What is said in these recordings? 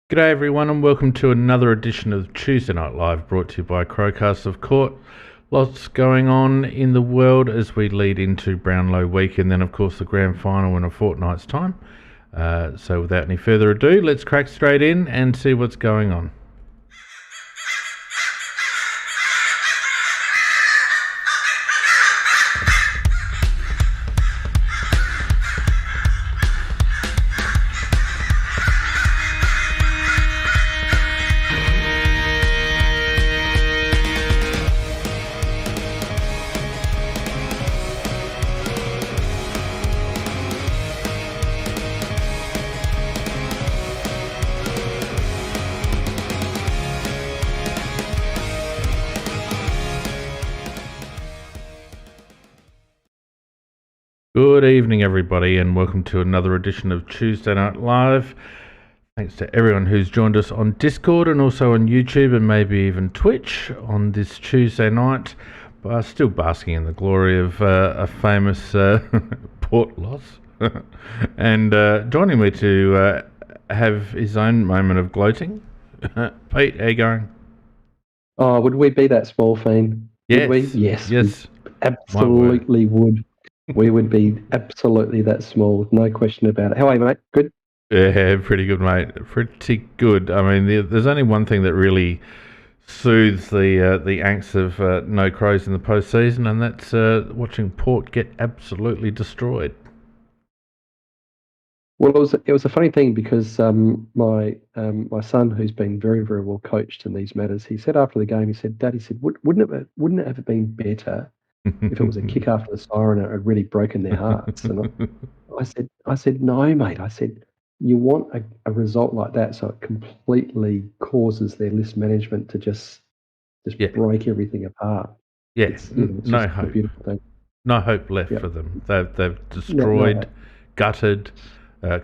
G'day everyone and welcome to another edition of Tuesday Night Live, brought to you by Crowcast of Court. Lots going on in the world as we lead into Brownlow week and then of course the grand final in a fortnight's time. So without any further ado, let's crack straight in and see what's going on. Good evening everybody and welcome to another edition of Tuesday Night Live. Thanks to everyone who's joined us on Discord and also on YouTube and maybe even Twitch on this Tuesday night. Still basking in the glory of a famous Port loss. And joining me to have his own moment of gloating, Pete, how you going? Oh, would we be that small, Fiend? Yes. Would we? Yes. Yes. We absolutely would. We would be absolutely that small, no question about it. How are you, mate? Good? Yeah, pretty good, mate. Pretty good. I mean, there's only one thing that really soothes the angst of no Crows in the postseason, and that's watching Port get absolutely destroyed. Well, it was a funny thing because my son, who's been very, very well coached in these matters, he said after the game, he said, "Dad," he said, wouldn't it have been better if it was a kick after the siren and it had really broken their hearts?" And I said, "No, mate." I said, "You want a result like that, so it completely causes their list management to just break everything apart." Yes, no hope. Beautiful thing. No hope left for them. They've destroyed, gutted,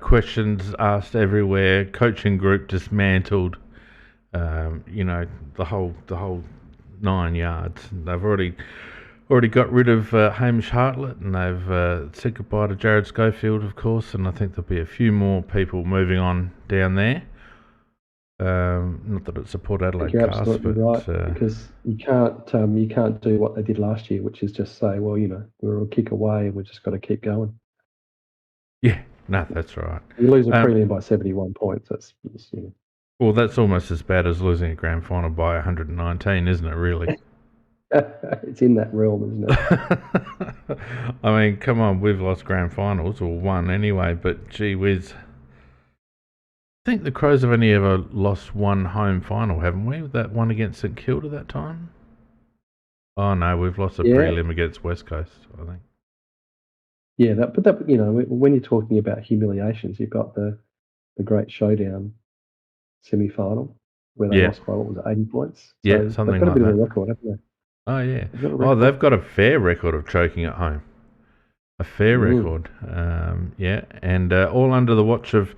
questions asked everywhere, coaching group dismantled. The whole 9 yards. They've already got rid of Hamish Hartlett, and they've said goodbye to Jared Schofield, of course, and I think there'll be a few more people moving on down there. Not that it's a Port Adelaide You're cast, absolutely but right, because you can't do what they did last year, which is just say, well, we're a kick away and we've just got to keep going. Yeah, no, that's right. You lose a prelim by 71 points. Well, that's almost as bad as losing a grand final by 119, isn't it, really? It's in that realm, isn't it? I mean, come on, we've lost grand finals, or one anyway, but gee whiz. I think the Crows have only ever lost one home final, haven't we? That one against St Kilda that time? Oh no, we've lost a prelim against West Coast, I think. Yeah, but when you're talking about humiliations, you've got the Great Showdown semi-final where they lost by, 80 points? So something like that. They've got a bit of a record, haven't they? Oh yeah. They've got a fair record of choking at home. A fair record. And all under the watch of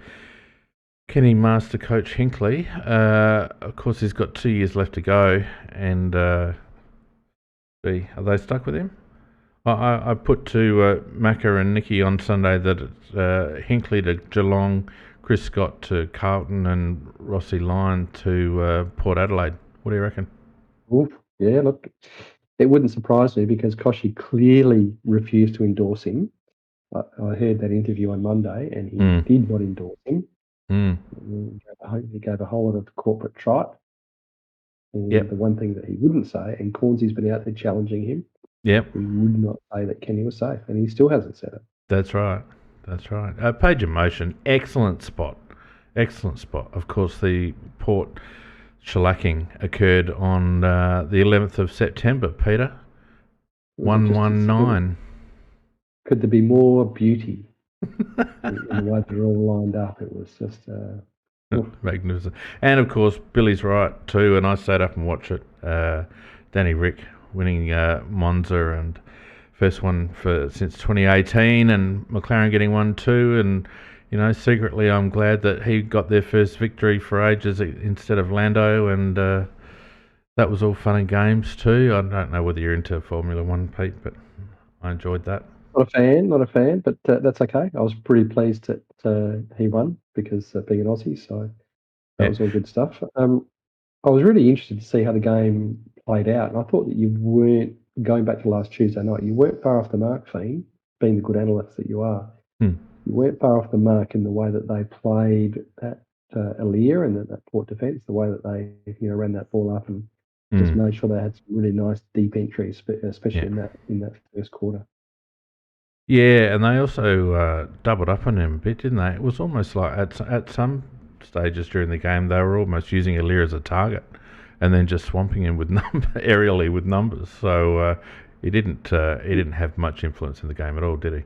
Kenny Master Coach Hinkley. Of course, he's got 2 years left to go, and are they stuck with him? I put to Macca and Nicky on Sunday that it's Hinkley to Geelong, Chris Scott to Carlton, and Rossi Lyon to Port Adelaide. What do you reckon? Oof. Yeah, look, it wouldn't surprise me because Koshy clearly refused to endorse him. I heard that interview on Monday, and he did not endorse him. He gave a whole lot of corporate trite. And the one thing that he wouldn't say, and Cornsy's been out there challenging him, he would not say that Kenny was safe, and he still hasn't said it. That's right. Page of Motion, excellent spot. Of course, the Port shellacking occurred on the 11th of September, Peter. 119. Could there be more beauty in the way they're all lined up? It was just magnificent. And of course, Billy's right too, and I stayed up and watched it. Danny Rick winning Monza, and first one since 2018, and McLaren getting one too, and secretly I'm glad that he got their first victory for ages instead of Lando, and that was all fun and games too. I don't know whether you're into Formula One, Pete, but I enjoyed that. Not a fan, but that's okay. I was pretty pleased that he won because being an Aussie, so That was all good stuff. I was really interested to see how the game played out, and I thought that you weren't going back to last Tuesday night. You weren't far off the mark, Fiend, being the good analyst that you are. Hmm. You weren't far off the mark in the way that they played at Alir and that Port defence, the way that they ran that ball up and just made sure they had some really nice deep entries, especially in that first quarter. Yeah, and they also doubled up on him a bit, didn't they? It was almost like at some stages during the game they were almost using Alir as a target, and then just swamping him with aerially with numbers. So he didn't have much influence in the game at all, did he?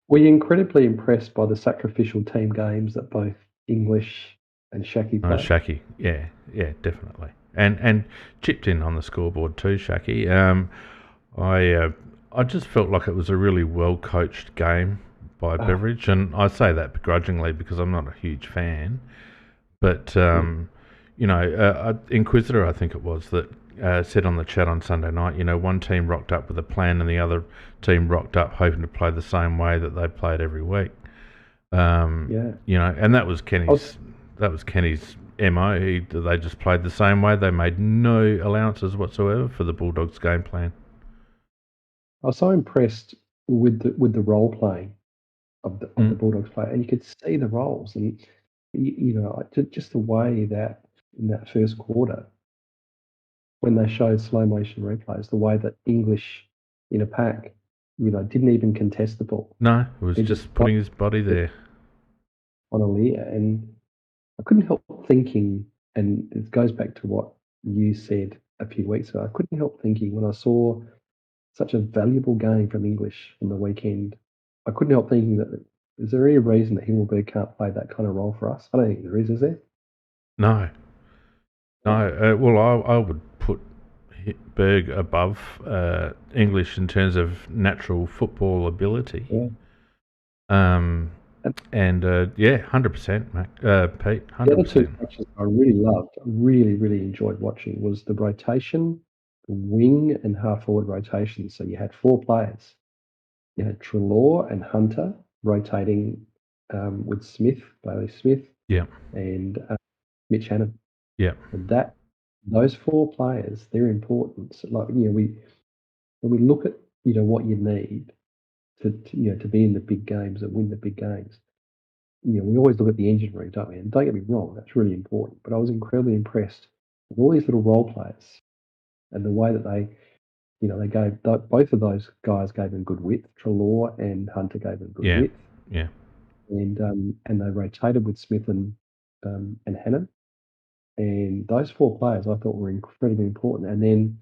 Were you incredibly impressed by the sacrificial team games that both English and Shaki played? Shaki, yeah, definitely, and chipped in on the scoreboard too, Shaki. I just felt like it was a really well coached game by Beveridge, and I say that begrudgingly because I'm not a huge fan. But Inquisitor, I think it was, that said on the chat on Sunday night, one team rocked up with a plan and the other team rocked up hoping to play the same way that they played every week. And that was Kenny's MO. They just played the same way. They made no allowances whatsoever for the Bulldogs' game plan. I was so impressed with the role playing of the Bulldogs player, and you could see the roles, and just the way that in that first quarter, when they showed slow motion replays, the way that English in a pack, didn't even contest the ball. No, it was just putting his body there on Alir, and I couldn't help thinking, and it goes back to what you said a few weeks ago. I couldn't help thinking when I saw such a valuable game from English on the weekend. I couldn't help thinking that, is there any reason that Himmelberg can't play that kind of role for us? I don't think there is there? No. Well, I would put Berg above English in terms of natural football ability. Yeah. And 100%, Pete, 100%. The other two matches I really loved, really enjoyed watching, was the rotation, the wing and half forward rotation. So you had four players. You had Treloar and Hunter rotating with Bailey Smith, and Mitch Hannon. Yeah. And those four players, their importance, when we look at what you need to be in the big games and win the big games, we always look at the engine room, don't we? And don't get me wrong, that's really important. But I was incredibly impressed with all these little role players and the way that they gave both of those guys gave them good width. Treloar and Hunter gave them good width. Yeah. And they rotated with Smith and Hannon. And those four players I thought were incredibly important. And then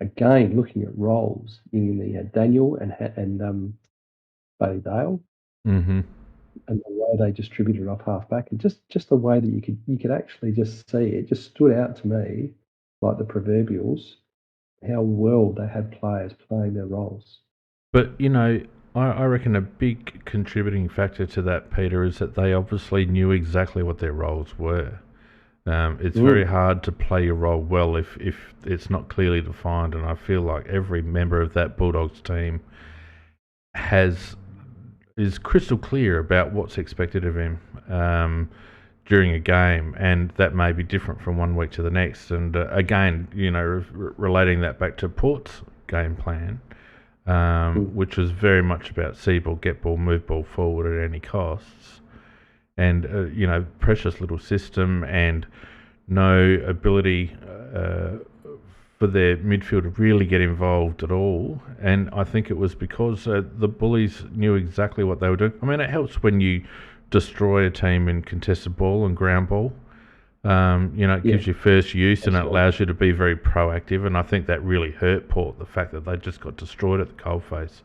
again, looking at roles, you had Daniel and Bailey Dale. Mm-hmm. And the way they distributed off half back, and just the way that you could actually just see it, just stood out to me like the proverbials, how well they had players playing their roles. But I reckon a big contributing factor to that, Peter, is that they obviously knew exactly what their roles were. It's very hard to play your role well if it's not clearly defined, and I feel like every member of that Bulldogs team is crystal clear about what's expected of him during a game, and that may be different from one week to the next. And again, relating that back to Port's game plan, which was very much about see ball, get ball, move ball forward at any costs, and precious little system and no ability for their midfield to really get involved at all. And I think it was because the Bullies knew exactly what they were doing. I mean, it helps when you destroy a team in contested ball and ground ball. It gives you first use and it allows you to be very proactive. And I think that really hurt Port, the fact that they just got destroyed at the coalface.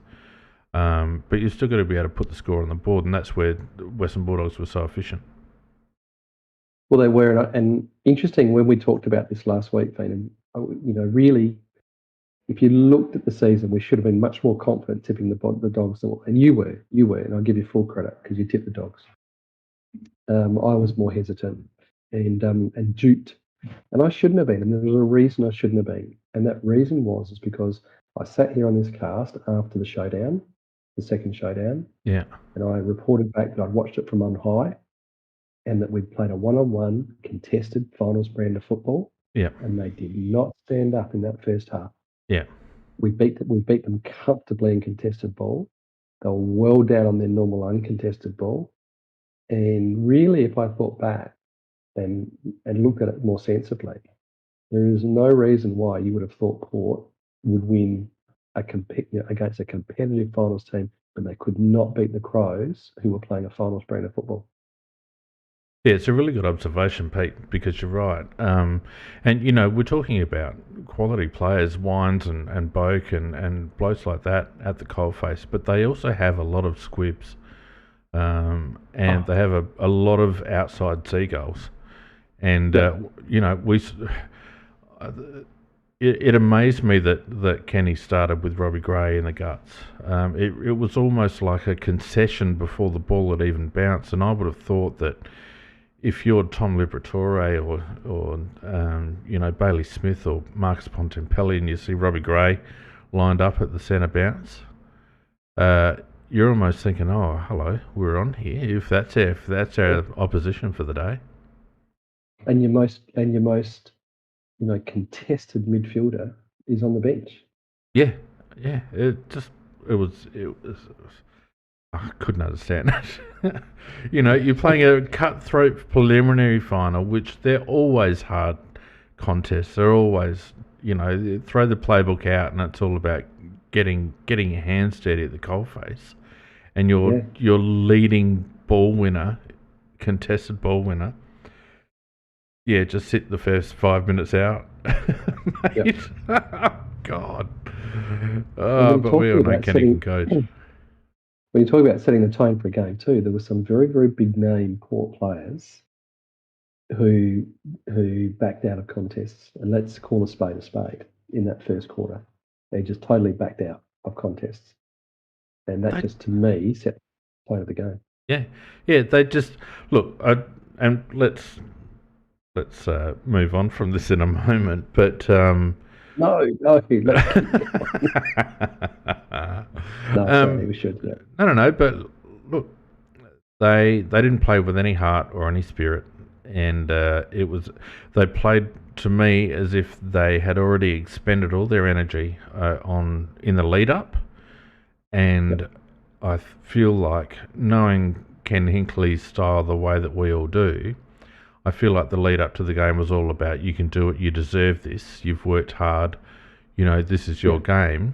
But you've still got to be able to put the score on the board, and that's where the Western Bulldogs were so efficient. Well, they were, and interesting when we talked about this last week, Feenix, really, if you looked at the season, we should have been much more confident tipping the Dogs, and you were, and I'll give you full credit because you tipped the Dogs. I was more hesitant and duped, and I shouldn't have been, and there was a reason I shouldn't have been, and that reason is because I sat here on this cast after the showdown, the second showdown, and I reported back that I'd watched it from on high, and that we'd played a one-on-one contested finals brand of football. Yeah. And they did not stand up in that first half. Yeah. We beat them comfortably in contested ball. They were well down on their normal uncontested ball. And really, if I thought back and looked at it more sensibly, there is no reason why you would have thought Port would win against a competitive finals team when they could not beat the Crows, who were playing a finals brand of football. Yeah, it's a really good observation, Pete, because you're right. And, we're talking about quality players, Wines and Boak and blokes like that at the coalface, but they also have a lot of squibs. And they have a lot of outside seagulls. And, it amazed me that Kenny started with Robbie Gray in the guts. It was almost like a concession before the ball had even bounced, and I would have thought that if you're Tom Liberatore or Bailey Smith or Marcus Bontempelli and you see Robbie Gray lined up at the centre bounce, you're almost thinking, oh, hello, we're on here. If that's our opposition for the day. And your most contested midfielder is on the bench. Yeah. It was. I couldn't understand it. You're playing a cutthroat preliminary final, which they're always hard contests. They're always, throw the playbook out, and it's all about getting your hands dirty at the coalface. And your leading ball winner, contested ball winner. Yeah, just sit the first 5 minutes out, mate. Yep. God. But we all know Kenny can coach. When you talk about setting the tone for a game too, there were some very, very big name Port players who backed out of contests, and let's call a spade in that first quarter. They just totally backed out of contests, and that just to me set the tone of the game. Yeah. They just look, and let's move on from this in a moment, but. No, sorry, we should. Yeah. No, but look, they didn't play with any heart or any spirit, and they played to me as if they had already expended all their energy in the lead up, and yep. I feel like, knowing Ken Hinckley's style the way that we all do, I feel like the lead up to the game was all about, you can do it, you deserve this, you've worked hard, this is your game.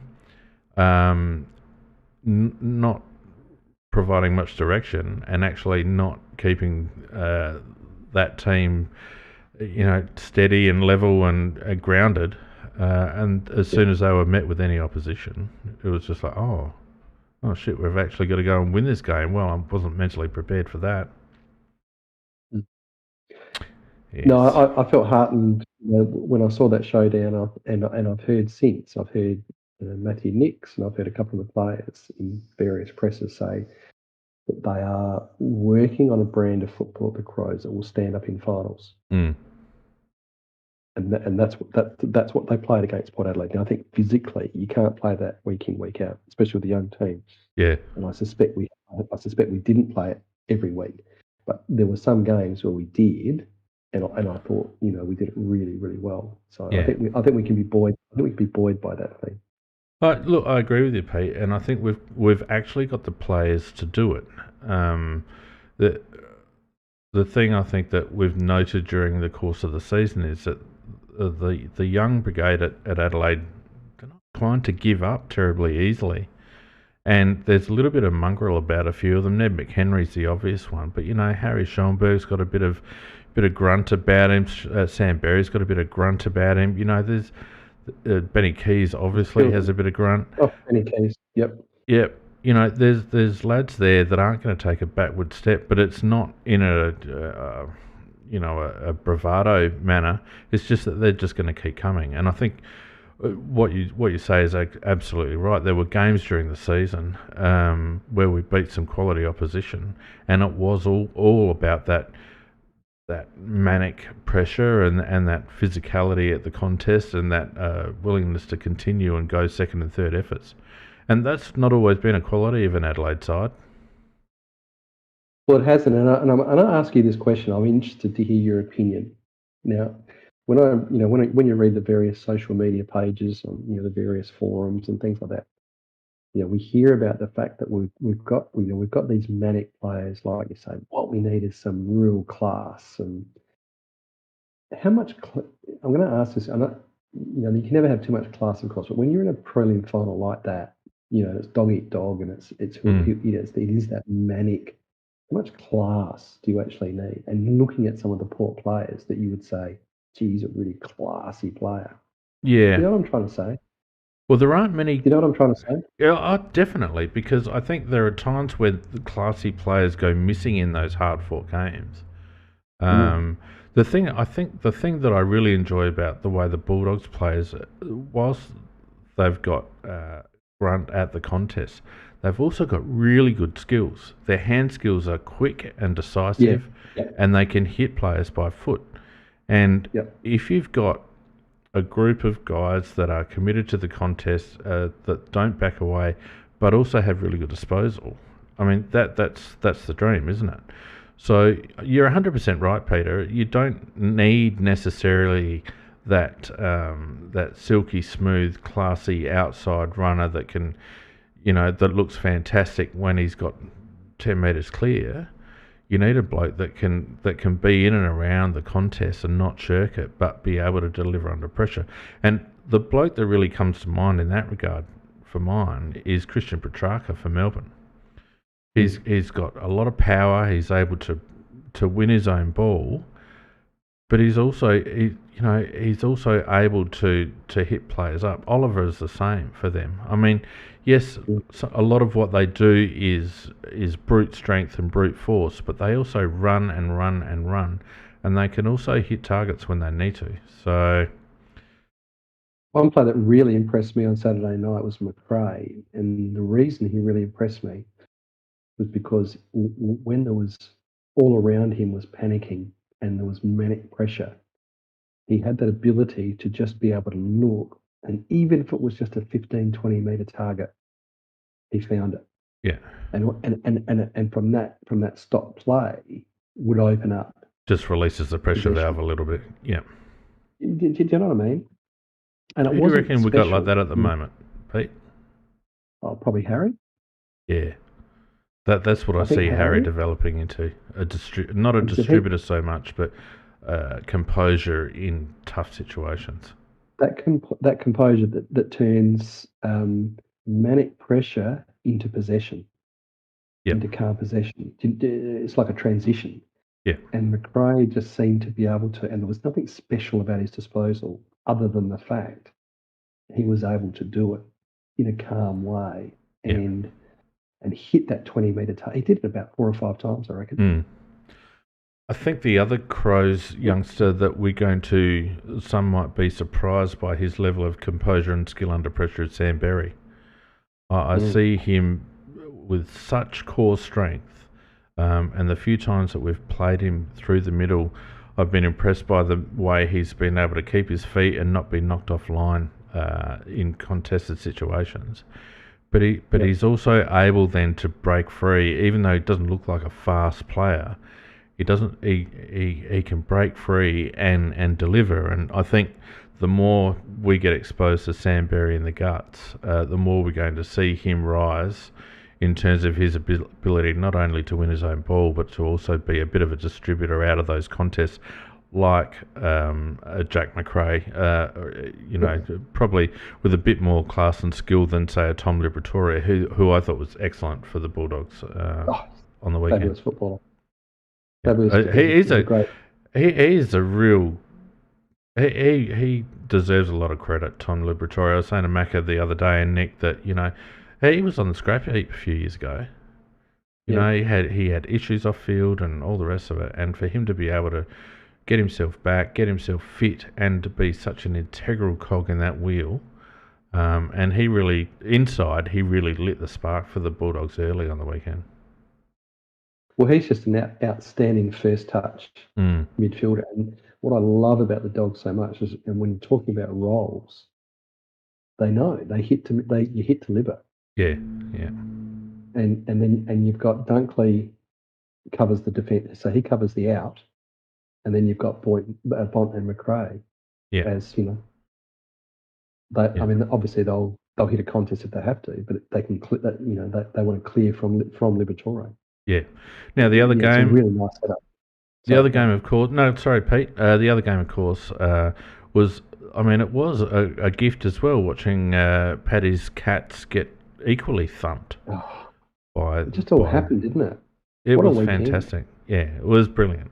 Not providing much direction, and actually not keeping that team, steady and level and grounded. And as soon as they were met with any opposition, it was just like, oh shit, we've actually got to go and win this game. Well, I wasn't mentally prepared for that. Yes. No, I felt heartened when I saw that showdown, and I've heard since. I've heard Matthew Nix, and I've heard a couple of the players in various presses say that they are working on a brand of football at the Crows that will stand up in finals. Mm. And that's what they played against Port Adelaide. Now, I think physically you can't play that week in, week out, especially with the young team. Yeah. And I suspect we didn't play it every week, but there were some games where we did. And I thought, we did it really, really well. So yeah. I think we can be buoyed. I think we can be buoyed by that thing. Look, I agree with you, Pete, and I think we've actually got the players to do it. The thing I think that we've noted during the course of the season is that the young brigade at Adelaide, they're not inclined to give up terribly easily. And there's a little bit of mongrel about a few of them. Ned McHenry's the obvious one, but Harry Schoenberg's got a bit of grunt about him. Sam Berry's got a bit of grunt about him. There's Benny Keys obviously has a bit of grunt. Oh, Benny Keys, yep. Yep. There's lads there that aren't going to take a backward step, but it's not in a bravado manner. It's just that they're just going to keep coming. And I think what you say is absolutely right. There were games during the season where we beat some quality opposition, and it was all about that manic pressure and that physicality at the contest, and that willingness to continue and go second and third efforts. And that's not always been a quality of an Adelaide side. Well, it hasn't, and I ask you this question. I'm interested to hear your opinion. Now, when you read the various social media pages on the various forums and things like that, we hear about the fact that we've got these manic players, like you say. What we need is some real class. And how much? I'm going to ask this. I'm not, you can never have too much class, of course. But when you're in a prelim final like that, it's dog eat dog, and it is that manic. How much class do you actually need? And looking at some of the poor players that you would say, geez, a really classy player. Yeah. You know what I'm trying to say? Well, there aren't many. You know what I'm trying to say? Yeah, definitely, because I think there are times where the classy players go missing in those hard-fought games. The thing that I really enjoy about the way the Bulldogs plays, whilst they've got grunt at the contest, they've also got really good skills. Their hand skills are quick and decisive, and they can hit players by foot. And if you've got a group of guys that are committed to the contest, that don't back away, but also have really good disposal, I mean that's the dream, isn't it? So you're 100% right, Peter. You don't need necessarily that silky smooth, classy outside runner that can, that looks fantastic when he's got 10 metres clear. You need a bloke that can be in and around the contest and not shirk it, but be able to deliver under pressure. And the bloke that really comes to mind in that regard for mine is Christian Petrarca for Melbourne. He's got a lot of power. He's able to win his own ball, but he's also able to hit players up. Oliver is the same for them. I mean, yes, a lot of what they do is brute strength and brute force, but they also run and run and run, and they can also hit targets when they need to. So, one player that really impressed me on Saturday night was McRae, and the reason he really impressed me was because when there was all around him was panicking and there was manic pressure, he had that ability to just be able to look, and even if it was just a 15, 20 metre target, he found it. Yeah. And from that stop play would open up. Just releases the pressure valve a little bit. Yeah. Do you know what I mean? And Who do you reckon we got like that at the moment, Pete? Oh, probably Harry. Yeah. That's what I see Harry developing into. Not a distributor so much, but composure in tough situations. That composure that turns manic pressure into possession, into calm possession. It's like a transition. Yeah. And McRae just seemed to be able to, and there was nothing special about his disposal other than the fact he was able to do it in a calm way and hit that 20 metre target. He did it about 4 or 5 times, I reckon. I think the other Crows youngster that we're going to, some might be surprised by his level of composure and skill under pressure, is Sam Berry. I see him with such core strength, and the few times that we've played him through the middle, I've been impressed by the way he's been able to keep his feet and not be knocked offline in contested situations. But he's also able then to break free, even though he doesn't look like a fast player. He can break free and deliver. And I think the more we get exposed to Sam Berry in the guts, the more we're going to see him rise in terms of his ability not only to win his own ball, but to also be a bit of a distributor out of those contests, like Jack McRae, probably with a bit more class and skill than, say, a Tom Liberatore, who I thought was excellent for the Bulldogs on the weekend. Fabulous footballer. He deserves a lot of credit, Tom Liberatore. I was saying to Macca the other day and Nick that he was on the scrap heap a few years ago. He had issues off field and all the rest of it, and for him to be able to get himself back, get himself fit, and to be such an integral cog in that wheel, and he really lit the spark for the Bulldogs early on the weekend. Well, he's just an outstanding first touch midfielder. And what I love about the Dogs so much is, and when you're talking about roles, they know you hit to liver. Yeah. And then you've got Dunkley covers the defence, so he covers the out, and then you've got Bont and McRae as I mean, obviously they'll hit a contest if they have to, but they can they want to clear from Liberatore. Yeah. Now the other game, it's a really nice setup. The other game, of course. No, sorry, Pete. The other game, of course, was. I mean, it was a gift as well. Watching Paddy's Cats get equally thumped. It just all happened, didn't it? It was fantastic. Yeah, it was brilliant.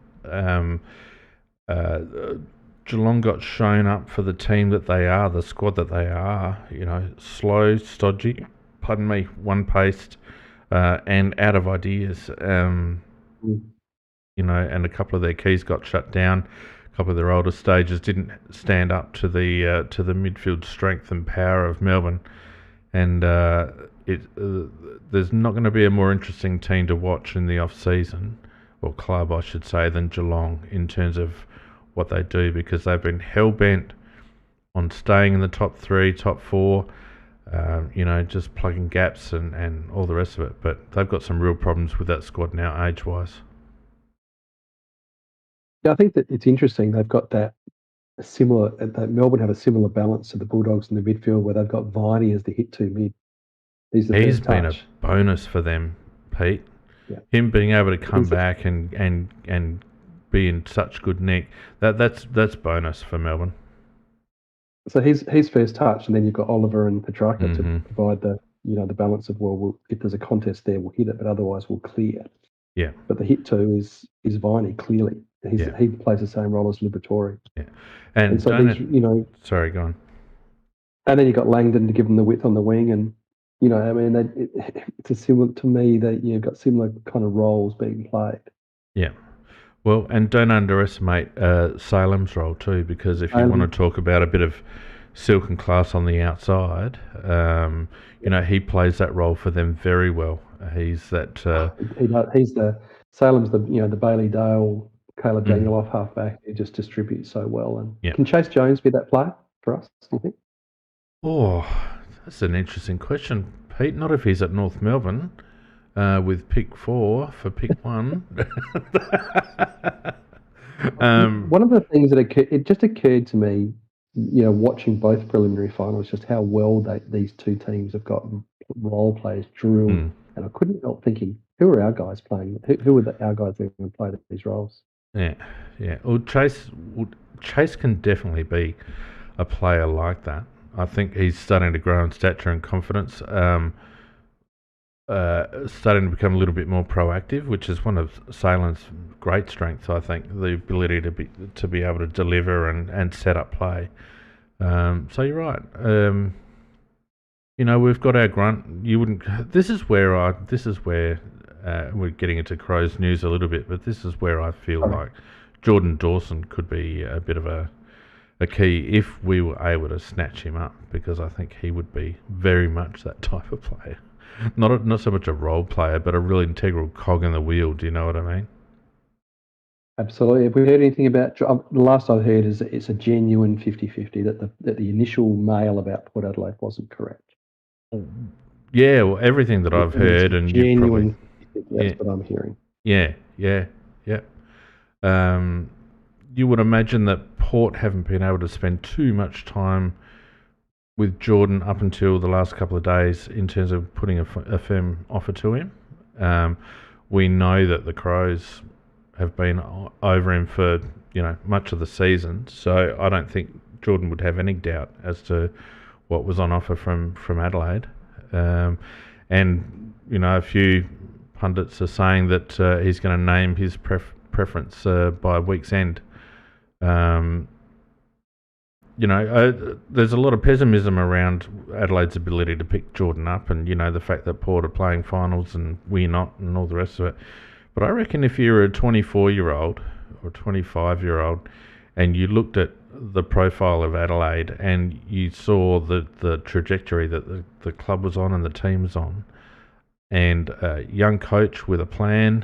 Geelong got shown up for the team that they are, the squad that they are. Slow, stodgy. Pardon me, one-paced, and out of ideas. And a couple of their keys got shut down. A couple of their older stages didn't stand up to the midfield strength and power of Melbourne, and there's not going to be a more interesting team to watch in the off season, or club I should say, than Geelong in terms of what they do, because they've been hell bent on staying in the top 3, top 4. Just plugging gaps and all the rest of it. But they've got some real problems with that squad now, age-wise. Yeah, I think that it's interesting. They've got that Melbourne have a similar balance to the Bulldogs in the midfield, where they've got Viney as the hit to mid. He's been a bonus for them, Pete. Yeah. Him being able to come back and be in such good nick, that's bonus for Melbourne. So he's first touch, and then you've got Oliver and Petrarca to provide the balance of, if there's a contest there, we'll hit it, but otherwise we'll clear. Yeah. But the hit two is Viney, clearly. He plays the same role as Liberatore. Yeah. And so sorry, go on. And then you've got Langdon to give them the width on the wing, and it's a similar, to me, that you've got similar kind of roles being played. Yeah. Well, and don't underestimate Salem's role too, because if you want to talk about a bit of silk and class on the outside, he plays that role for them very well. He's that. Salem's the Bailey Dale, Caleb Daniel halfback. He just distributes so well. And can Chase Jones be that player for us, do you think? Oh, that's an interesting question, Pete. Not if he's at North Melbourne with pick 4 for pick 1. One of the things that occurred to me, watching both preliminary finals, just how well these two teams have got role players drilled, and I couldn't help thinking, who are our guys playing? Who are our guys that are going to play these roles? Yeah. Well, Chase can definitely be a player like that. I think he's starting to grow in stature and confidence. Starting to become a little bit more proactive, which is one of Salem's great strengths. I think the ability to be able to deliver and set up play. So you're right. We've got our grunt. This is where we're getting into Crow's news a little bit, but this is where I feel like Jordan Dawson could be a bit of a key if we were able to snatch him up, because I think he would be very much that type of player. Not so much a role player, but a real integral cog in the wheel. Do you know what I mean? Absolutely. Have we heard anything about... The last I heard is that it's a genuine 50-50, that the initial mail about Port Adelaide wasn't correct. Yeah, well, everything that I've heard, and genuine, that's what I'm hearing. Yeah. You would imagine that Port haven't been able to spend too much time with Jordan up until the last couple of days in terms of putting a firm offer to him. We know that the Crows have been over him for much of the season, so I don't think Jordan would have any doubt as to what was on offer from Adelaide. And a few pundits are saying that he's going to name his preference by week's end. There's a lot of pessimism around Adelaide's ability to pick Jordan up, and the fact that Port are playing finals and we're not, and all the rest of it. But I reckon if you're a 24-year-old or 25-year-old and you looked at the profile of Adelaide and you saw the trajectory that the club was on and the team was on, and a young coach with a plan,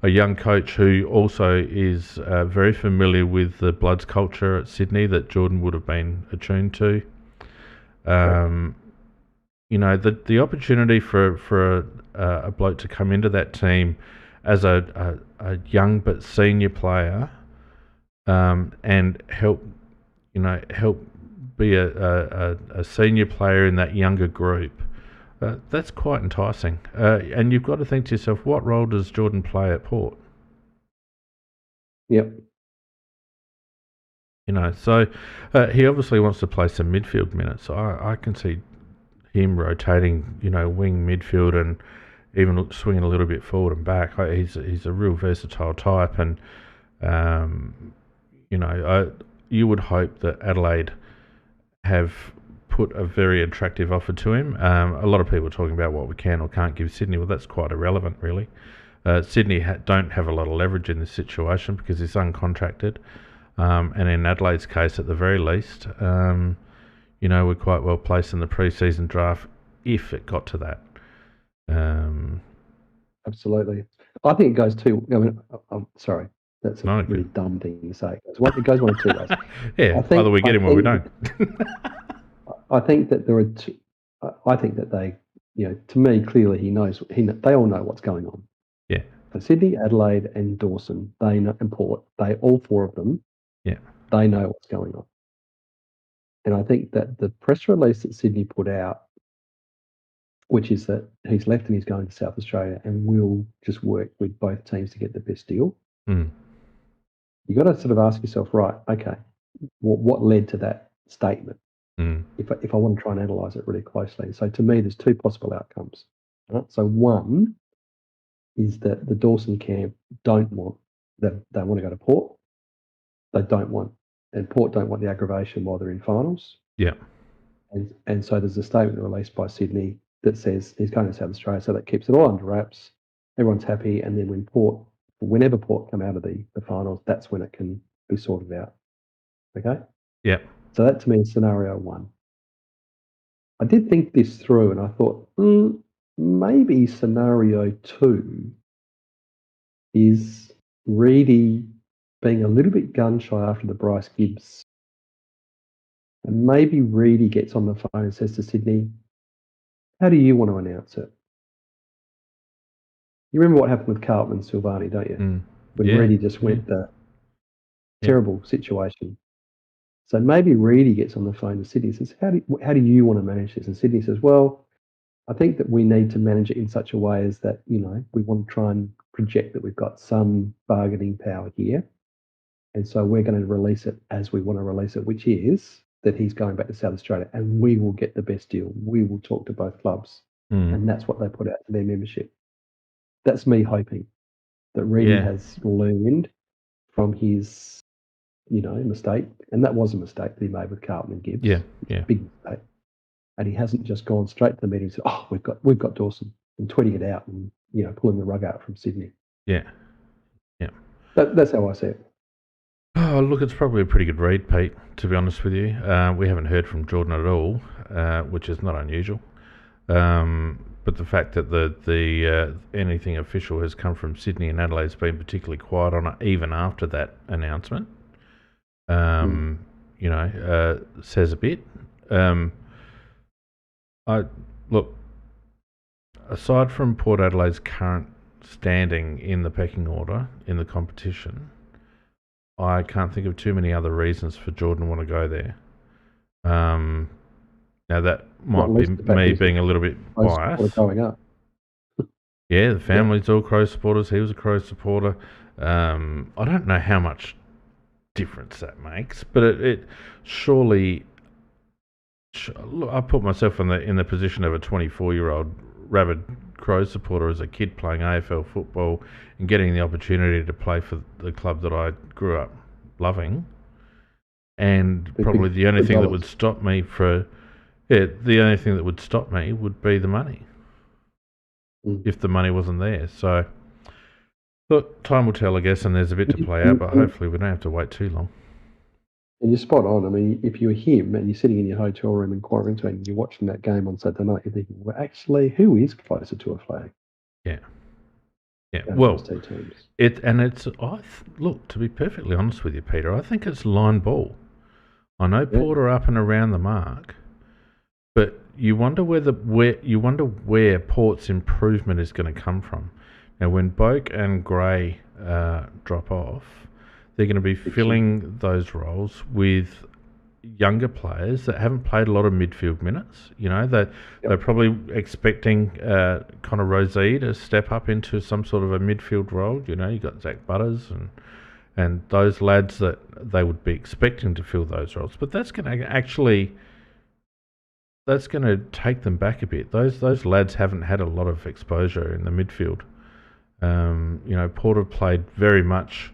a young coach who also is very familiar with the Bloods culture at Sydney that Jordan would have been attuned to. The opportunity for a bloke to come into that team as a young but senior player, and help be a senior player in that younger group. That's quite enticing. And you've got to think to yourself, what role does Jordan play at Port? Yep. So he obviously wants to play some midfield minutes. I can see him rotating, wing midfield and even swinging a little bit forward and back. He's a real versatile type, and you would hope that Adelaide have put a very attractive offer to him. A lot of people are talking about what we can or can't give Sydney. Well, that's quite irrelevant, really. Sydney don't have a lot of leverage in this situation because he's uncontracted. And in Adelaide's case, at the very least, we're quite well placed in the pre-season draft if it got to that. Absolutely. I think it goes I'm sorry. That's a really dumb thing to say. It goes one of two ways. Yeah, either we get him or we don't. I think that there are two. I think that they, to me, clearly they all know what's going on. Yeah. For Sydney, Adelaide, and Dawson, they know, and Port, all four of them, yeah, they know what's going on. And I think that the press release that Sydney put out, which is that he's left and he's going to South Australia and we'll just work with both teams to get the best deal. Mm. You got to sort of ask yourself, right, okay, what led to that statement? Mm. If I want to try and analyse it really closely. So to me, there's two possible outcomes. Right? So one is that the Dawson camp they want to go to Port. They don't want, and Port don't want the aggravation while they're in finals. Yeah. And so there's a statement released by Sydney that says he's going to South Australia, so that keeps it all under wraps. Everyone's happy, and then whenever Port come out of the finals, that's when it can be sorted out. Okay? Yeah. So that to me is scenario one. I did think this through, and I thought, maybe scenario two is Reedy being a little bit gun shy after the Bryce Gibbs. And maybe Reedy gets on the phone and says to Sydney, how do you want to announce it? You remember what happened with Carlton and Silvani, don't you? When Reedy just went the terrible situation. So maybe Reedy gets on the phone to Sydney and says, how do you want to manage this? And Sydney says, well, I think that we need to manage it in such a way as that, we want to try and project that we've got some bargaining power here. And so we're going to release it as we want to release it, which is that he's going back to South Australia and we will get the best deal. We will talk to both clubs. And that's what they put out to their membership. That's me hoping that Reedy has learned from his, mistake. And that was a mistake that he made with Carlton and Gibbs. Yeah. Big mistake. And he hasn't just gone straight to the meeting and said, oh, we've got Dawson, and tweeting it out and, pulling the rug out from Sydney. Yeah. That's how I see it. Oh, look, it's probably a pretty good read, Pete, to be honest with you. We haven't heard from Jordan at all, which is not unusual. But the fact that the anything official has come from Sydney and Adelaide's been particularly quiet on it, even after that announcement, says a bit. Look, aside from Port Adelaide's current standing in the pecking order in the competition, I can't think of too many other reasons for Jordan to want to go there. Now that might be me being a little bit biased. Growing up. Yeah, the family's all Crow supporters. He was a Crow supporter. I don't know how much difference that makes, but it surely. Look, I put myself in the position of a 24-year-old rabid Crow supporter as a kid playing AFL football and getting the opportunity to play for the club that I grew up loving. And probably the only thing that would stop me would be the money. If the money wasn't there. So, look, time will tell, I guess, and there's a bit to play out, but hopefully we don't have to wait too long. And you're spot on. I mean, if you're him and you're sitting in your hotel room in quarantine and you're watching that game on Saturday night, you're thinking, well, actually, who is closer to a flag? Yeah. Well, look, to be perfectly honest with you, Peter, I think it's line ball. I know Port are up and around the mark, but you wonder where Port's improvement is going to come from. And when Boak and Gray drop off, they're going to be filling those roles with younger players that haven't played a lot of midfield minutes. They're probably expecting Connor Rosey to step up into some sort of a midfield role. You got Zach Butters and those lads that they would be expecting to fill those roles. But that's going to take them back a bit. Those lads haven't had a lot of exposure in the midfield. Porter played very much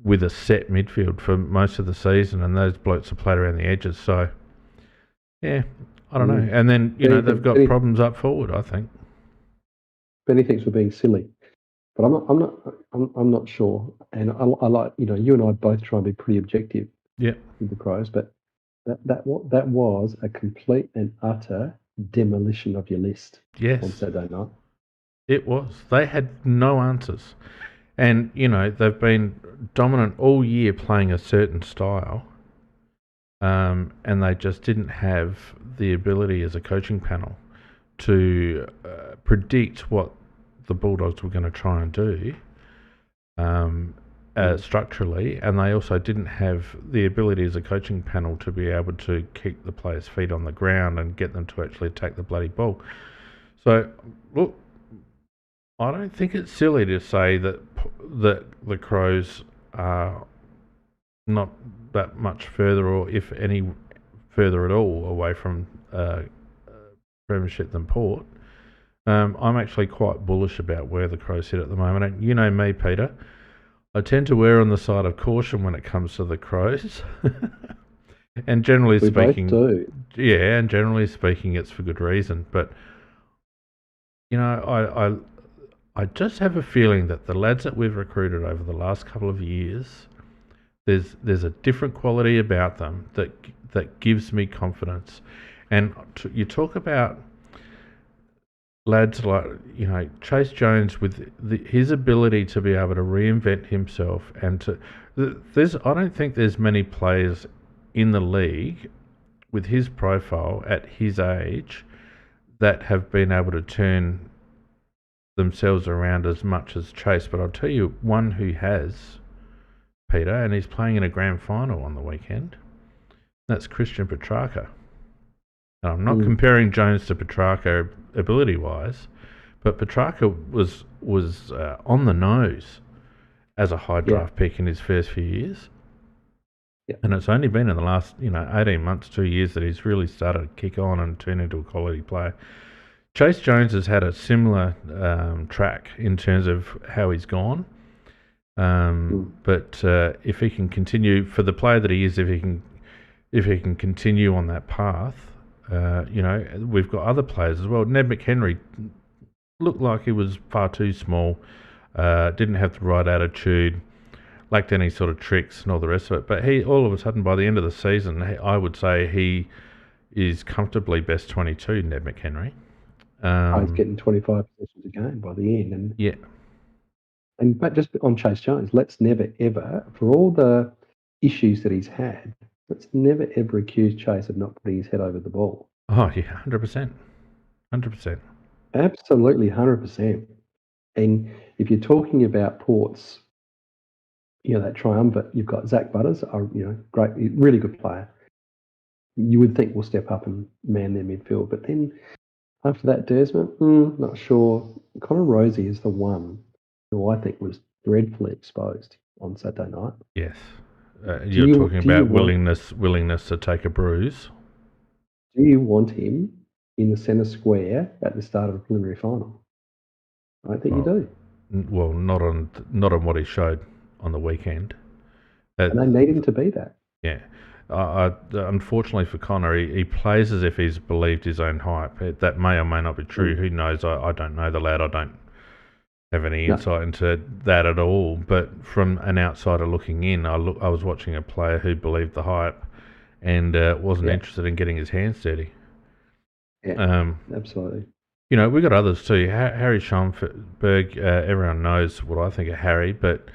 with a set midfield for most of the season, and those blokes have played around the edges. So, yeah, I don't know. And then they've got problems up forward, I think. Benny thinks we're being silly, but I'm not sure. And I like you and I both try and be pretty objective. Yeah. With the Crows, but that was a complete and utter demolition of your list. Yes. On Saturday night. It was. They had no answers. And, they've been dominant all year playing a certain style, and they just didn't have the ability as a coaching panel to predict what the Bulldogs were going to try and do structurally, and they also didn't have the ability as a coaching panel to be able to keep the players' feet on the ground and get them to actually attack the bloody ball. So, look, I don't think it's silly to say that the Crows are not that much further, or if any further at all, away from premiership than Port. I'm actually quite bullish about where the Crows sit at the moment. And you know me, Peter, I tend to err on the side of caution when it comes to the Crows. And generally speaking, both do. Yeah, and generally speaking, it's for good reason. But I just have a feeling that the lads that we've recruited over the last couple of years, there's a different quality about them that gives me confidence. And you talk about lads like Chase Jones with his ability to be able to reinvent himself, and I don't think there's many players in the league with his profile at his age that have been able to turn themselves around as much as Chase. But I'll tell you one who has, Peter, and he's playing in a grand final on the weekend. That's Christian Petrarca. And I'm not comparing Jones to Petrarca ability-wise, but Petrarca was on the nose as a high draft pick in his first few years. Yeah. And it's only been in the last 18 months, 2 years that he's really started to kick on and turn into a quality player. Chase Jones has had a similar track in terms of how he's gone. But if he can continue, for the player that he is, if he can continue on that path, we've got other players as well. Ned McHenry looked like he was far too small, didn't have the right attitude, lacked any sort of tricks and all the rest of it. But he, all of a sudden, by the end of the season, I would say he is comfortably best 22, Ned McHenry. He's getting 25 possessions a game by the end. And yeah. But just on Chase Jones, let's never ever, for all the issues that he's had, let's never ever accuse Chase of not putting his head over the ball. Oh yeah, 100%, 100%. Absolutely, 100%. And if you're talking about Port's, that triumvirate, you've got Zach Butters, great, really good player. You would think will step up and man their midfield, but then after that, Desmond, not sure. Connor Rosey is the one who I think was dreadfully exposed on Saturday night. Yes. You're talking about willingness to take a bruise. Do you want him in the centre square at the start of a preliminary final? I don't think you do. Well, not on what he showed on the weekend. And they need him to be that. Yeah. Unfortunately for Connor, he plays as if he's believed his own hype. That may or may not be true. Who knows? I don't know the lad. I don't have any insight into that at all. But from an outsider looking in, I was watching a player who believed the hype and wasn't interested in getting his hands dirty. Yeah, absolutely. We've got others too. Harry Schoenberg, everyone knows what I think of Harry, but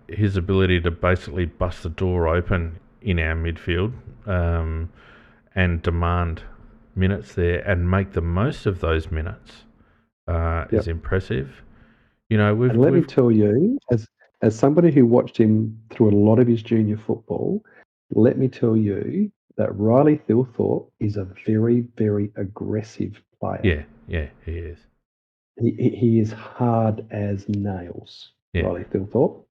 his ability to basically bust the door open in our midfield and demand minutes there and make the most of those minutes is impressive. You know, And let me we've tell you, as somebody who watched him through a lot of his junior football, let me tell you that Riley Thilthorpe is a very, very aggressive player. yeah, he is. He is hard as nails, Yeah. Riley Thilthorpe.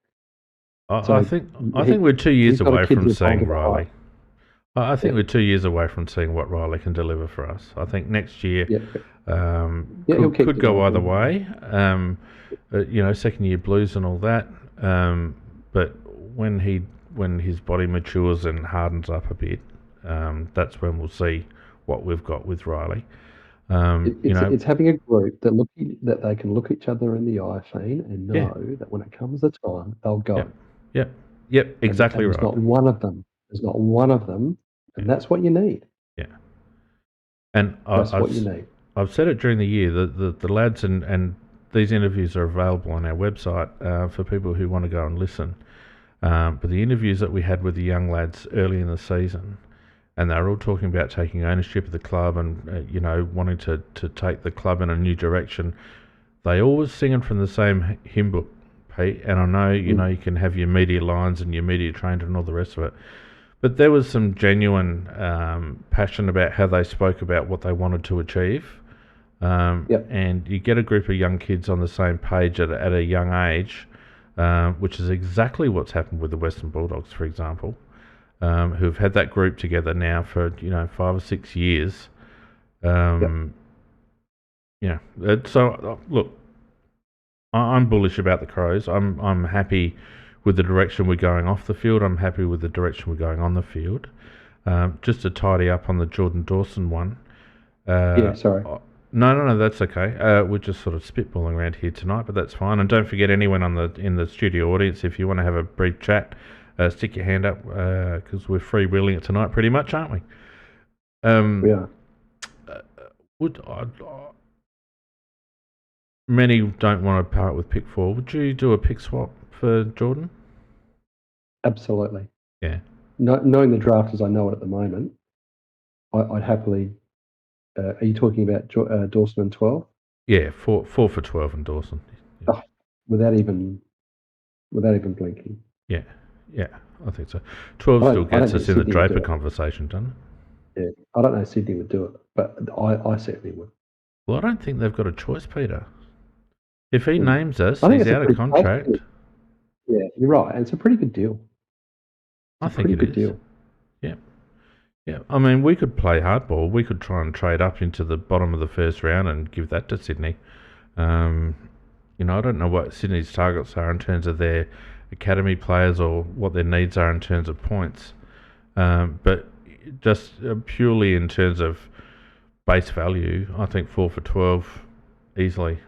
I So think we're 2 years he's got a away kid from to hold seeing to the height. Riley. I think Yeah. we're 2 years away from seeing what Riley can deliver for us. I think next year Yeah, he'll keep could go either developing. way. You know, second year blues and all that. But when his body matures and hardens up a bit, that's when we'll see what we've got with Riley. You know, It's having a group that they can look each other in the eye, Fane, and yeah, know that when it comes the time, they'll yep, go. yep, exactly And there's right. not one of them. There's not one of them, Yeah, and that's what you need. yeah. And That's what you need. I've said it during the year that the lads and these interviews are available on our website for people who want to go and listen. But the interviews that we had with the young lads early in the season, and they were all talking about taking ownership of the club and you know, wanting to take the club in a new direction. They all was singing from the same hymn book, Pete. And I know you know you can have your media lines and your media trained and all the rest of it, but there was some genuine passion about how they spoke about what they wanted to achieve. Yep. And you get a group of young kids on the same page at a young age, which is exactly what's happened with the Western Bulldogs, for example, who've had that group together now for 5 or 6 years. Yeah. So look, I'm bullish about the Crows. I'm happy with the direction we're going off the field. I'm happy with the direction we're going on the field. Just to tidy up on the Jordan Dawson one. Yeah, sorry. No, that's okay. We're just sort of spitballing around here tonight, but that's fine. And don't forget anyone in the studio audience, if you want to have a brief chat, stick your hand up because we're freewheeling it tonight, pretty much, aren't we? We are. Many don't want to part with pick 4. Would you do a pick swap for Jordan? Absolutely. Yeah. Knowing the draft as I know it at the moment, I'd happily. Are you talking about Dawson and 12? Yeah, 4 for 12 and Dawson. Yeah. Oh, without even blinking. Yeah, I think so. 12 still gets us in the Draper it. conversation, doesn't it? Yeah, I don't know if Sydney would do it, but I certainly would. Well, I don't think they've got a choice, Peter. If he names us, he's out of contract. Yeah, you're right. And it's a pretty good deal. I think it is. Deal. Yeah. I mean, we could play hardball. We could try and trade up into the bottom of the first round and give that to Sydney. You know, I don't know what Sydney's targets are in terms of their academy players or what their needs are in terms of points. But just purely in terms of base value, I think 4 for 12 easily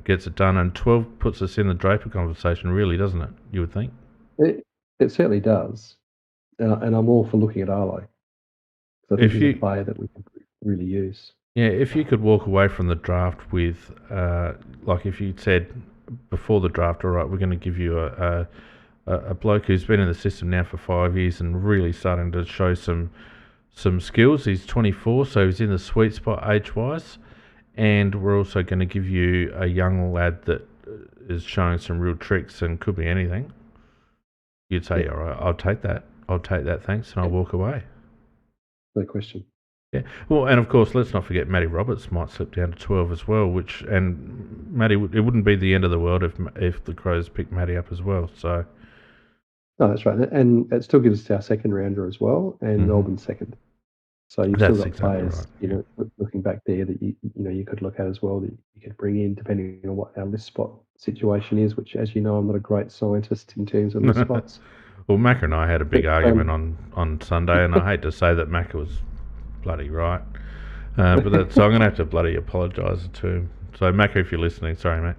gets it done, and 12 puts us in the Draper conversation, really, doesn't it? You would think. It certainly does, and I'm all for looking at Arlo. So I think he's a player that we can really use. Yeah, if you could walk away from the draft with, like if you said before the draft, all right, we're going to give you a bloke who's been in the system now for 5 years and really starting to show some skills. He's 24, so he's in the sweet spot age-wise. And we're also going to give you a young lad that is showing some real tricks and could be anything. You'd say, all right, I'll take that, thanks, and I'll walk away. No question. Yeah. Well, and of course, let's not forget Matty Roberts might slip down to 12 as well, and Matty, it wouldn't be the end of the world if the Crows picked Matty up as well. So. No, that's right. And it still gives us our second rounder as well, and Melbourne's second. So you've still got players, right. Looking back there that you could look at as well that you could bring in depending on what our list spot situation is. Which, as you know, I'm not a great scientist in terms of list spots. Well, Macca and I had a big argument on Sunday, and I hate to say that Macca was bloody right, but so I'm going to have to bloody apologise to him. So Macca, if you're listening, sorry, mate.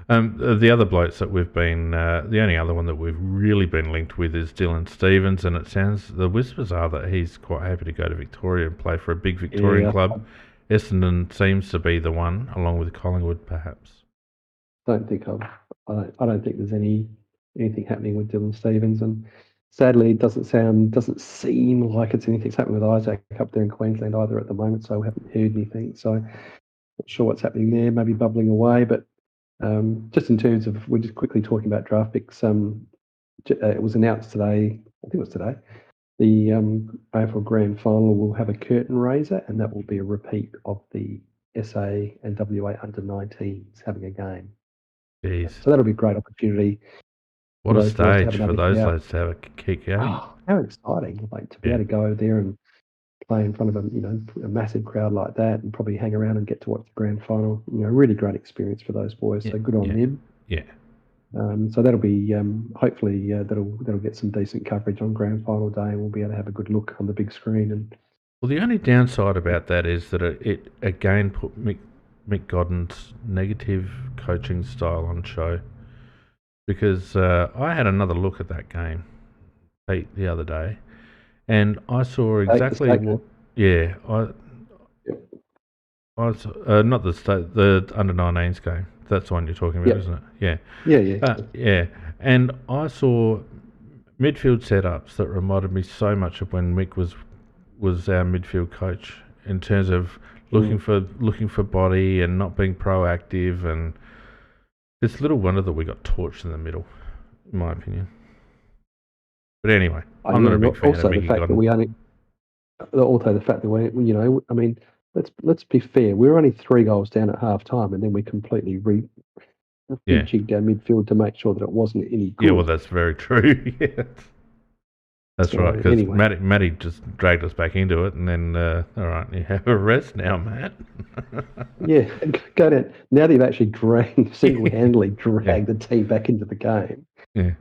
The other blokes that we've been, the only other one that we've really been linked with is Dylan Stevens, and it sounds, the whispers are that he's quite happy to go to Victoria and play for a big Victorian club. Essendon seems to be the one, along with Collingwood, perhaps. I don't think there's anything happening with Dylan Stevens, and sadly, it doesn't seem like it's anything's happening with Isaac up there in Queensland either at the moment. So we haven't heard anything. So Not sure what's happening there. Maybe bubbling away, but just in terms of, we're just quickly talking about draft picks. It was announced today. I think it was today. The AFL Grand Final will have a curtain raiser, and that will be a repeat of the SA and WA under-19s having a game. Jeez. So that'll be a great opportunity. What a stage for those lads to have a kick out. Oh, how exciting! Like to be able to go there and play in front of a massive crowd like that, and probably hang around and get to watch the grand final. Really great experience for those boys. So good on them. Yeah. So that'll be hopefully that'll get some decent coverage on grand final day, and we'll be able to have a good look on the big screen. And well, the only downside about that is that it again put Mick Godden's negative coaching style on show, because I had another look at that game, Pete, the other day, and I saw exactly what. Yeah, I saw, not the under-19s game. That's the one you're talking about, isn't it? Yeah. Yeah. And I saw midfield setups that reminded me so much of when Mick was our midfield coach, in terms of looking for body and not being proactive, and it's little wonder that we got torched in the middle, in my opinion. But anyway, I'm not a big fan of Mickey Godden. Also, the fact that I mean, let's be fair. We were only 3 goals down at half time, and then we completely rejigged our midfield to make sure that it wasn't any good. Yeah, well, that's very true. Yeah. That's right, because Matty just dragged us back into it, and then, all right, you have a rest now, Matt. Yeah, go down. Now that you've actually single-handedly dragged the team back into the game. Yeah.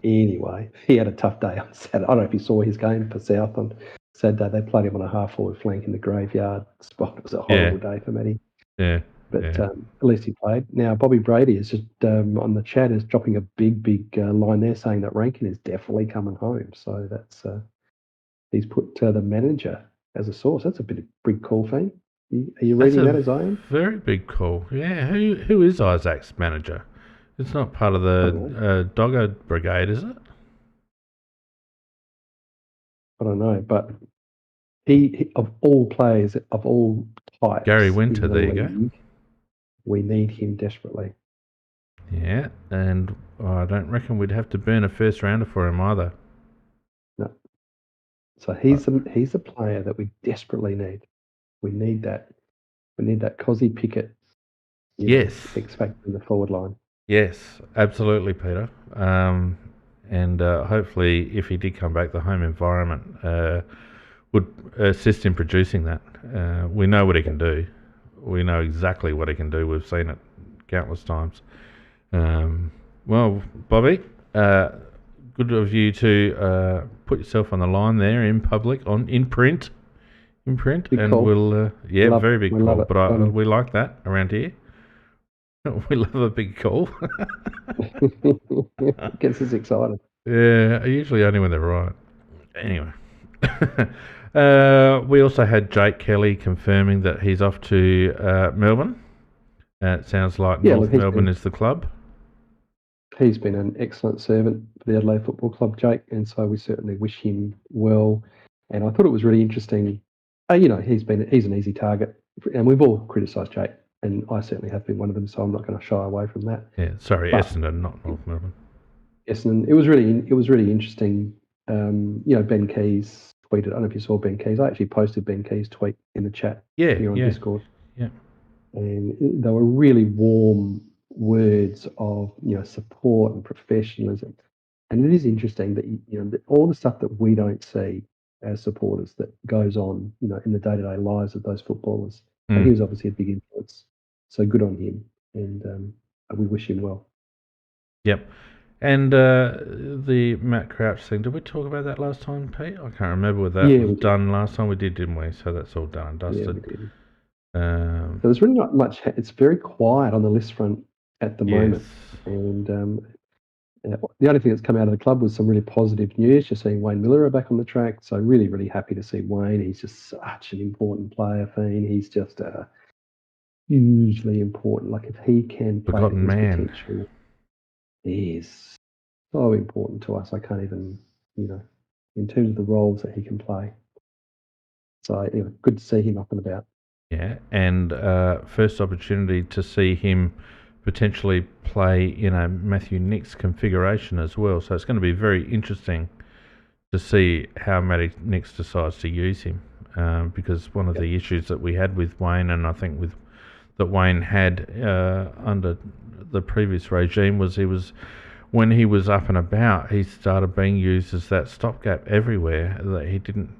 Anyway, he had a tough day on Saturday. I don't know if you saw his game for South on Saturday. They played him on a half-forward flank in the graveyard spot. It was a horrible day for Matty. Yeah. But at least he played. Now, Bobby Brady is just on the chat is dropping a big line there, saying that Rankin is definitely coming home. So that's he's put the manager as a source. That's a big call, Feen. Are you reading that as I am? Very big call. Yeah. Who is Isaac's manager? It's not part of the Doggo Brigade, is it? I don't know, but he of all players of all types, Gary Winter. There you go. We need him desperately. Yeah, and I don't reckon we'd have to burn a first rounder for him either. No. So he's a player that we desperately need. We need that. We need that Cozzy Pickett. Yes. X factor in the forward line. Yes, absolutely, Peter. And hopefully, if he did come back, the home environment would assist in producing that. We know what he can do. We know exactly what he can do. We've seen it countless times. Well, Bobby, good of you to put yourself on the line there in public, in print, big and call. we'll very big call. But we like that around here. We love a big call. Gets us excited. Yeah, usually only when they're right. Anyway. We also had Jake Kelly confirming that he's off to Melbourne. It sounds like North Melbourne is the club. He's been an excellent servant for the Adelaide Football Club, Jake, and so we certainly wish him well. And I thought it was really interesting. He's an easy target, and we've all criticised Jake, and I certainly have been one of them. So I'm not going to shy away from that. Yeah, sorry, Essendon, not North Melbourne. Essendon. It was really interesting. Ben Keys tweeted. I don't know if you saw Ben Keys. I actually posted Ben Keys' tweet in the chat here on Discord. Yeah. And they were really warm words of support and professionalism. And it is interesting that all the stuff that we don't see as supporters that goes on in the day-to-day lives of those footballers. And he was obviously a big influence. So good on him, and we wish him well. Yep. And the Matt Crouch thing, did we talk about that last time, Pete? I can't remember whether that was done last time. We did, didn't we? So that's all done and dusted. Yeah, we did. So there's really not much. It's very quiet on the list front at the moment. And the only thing that's come out of the club was some really positive news. You're seeing Wayne Miller back on the track. So really, really happy to see Wayne. He's just such an important player, Feen. He's just hugely important. Like if he can play to his potential, he is so important to us. I can't even, in terms of the roles that he can play. So anyway, good to see him up and about. Yeah, and first opportunity to see him potentially play in a Matthew Nicks configuration as well. So it's going to be very interesting to see how Matty Nicks decides to use him, because one of Yep. the issues that we had with Wayne, and I think that Wayne had under the previous regime, was when he was up and about, he started being used as that stopgap everywhere. That he didn't,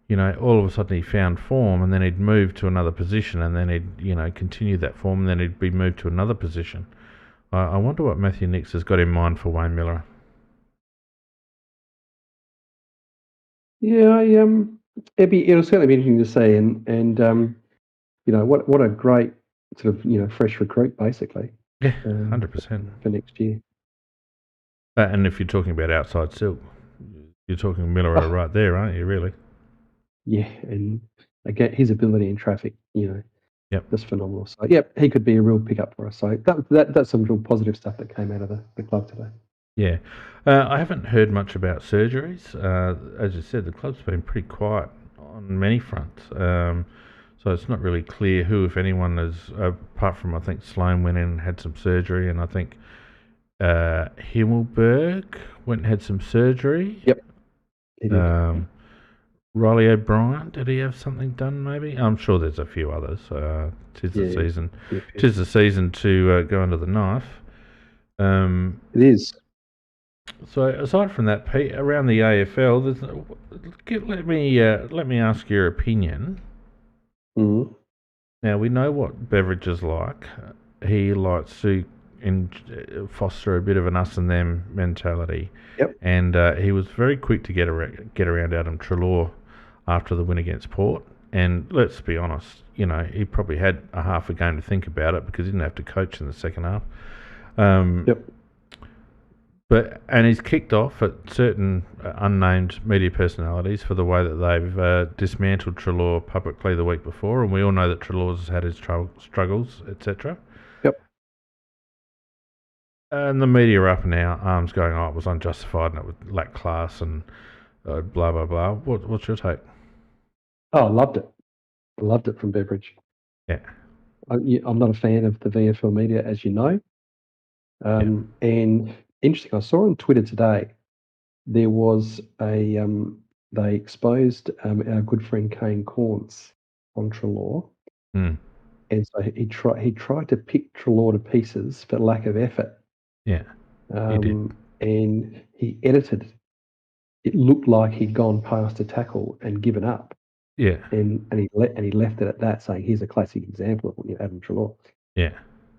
all of a sudden he found form, and then he'd move to another position, and then he'd, continue that form, and then he'd be moved to another position. I wonder what Matthew Nicks has got in mind for Wayne Miller. Yeah, it'll certainly be interesting to see, and what a great sort of fresh recruit basically. Yeah, 100%. For next year. And if you're talking about outside silk, you're talking Miller right there, aren't you? Really? Yeah, and again, his ability in traffic, Yep. just phenomenal. So, he could be a real pickup for us. So that's some real positive stuff that came out of the club today. Yeah. I haven't heard much about surgeries. As you said, the club's been pretty quiet on many fronts. So it's not really clear who, if anyone, is, apart from I think Sloan went in and had some surgery, and I think Himmelberg went and had some surgery. Yep. He did. Riley O'Brien, did he have something done maybe? I'm sure there's a few others. Tis the season. Yeah. Tis the season to go under the knife. It is. So aside from that, Pete, around the AFL, let me ask your opinion. Mm-hmm. Now we know what Beveridge is like. He likes to foster a bit of an us and them mentality. Yep. And he was very quick to get around Adam Treloar after the win against Port. And let's be honest, he probably had a half a game to think about it because he didn't have to coach in the second half. Yep. And he's kicked off at certain unnamed media personalities for the way that they've dismantled Treloar publicly the week before, and we all know that Treloar's had his struggles, etc. Yep. And the media are up in our arms going, it was unjustified and it lacked class and blah, blah, blah. What's your take? Oh, I loved it. I loved it from Beveridge. Yeah. I'm not a fan of the VFL media, as you know. And interesting, I saw on Twitter today, there was they exposed our good friend Kane Corns on Treloar. Mm. And so he tried to pick Treloar to pieces for lack of effort. Yeah, he did. And he edited. It looked like he'd gone past a tackle and given up. Yeah. And he left it at that, saying, "Here's a classic example of Adam Treloar." Yeah.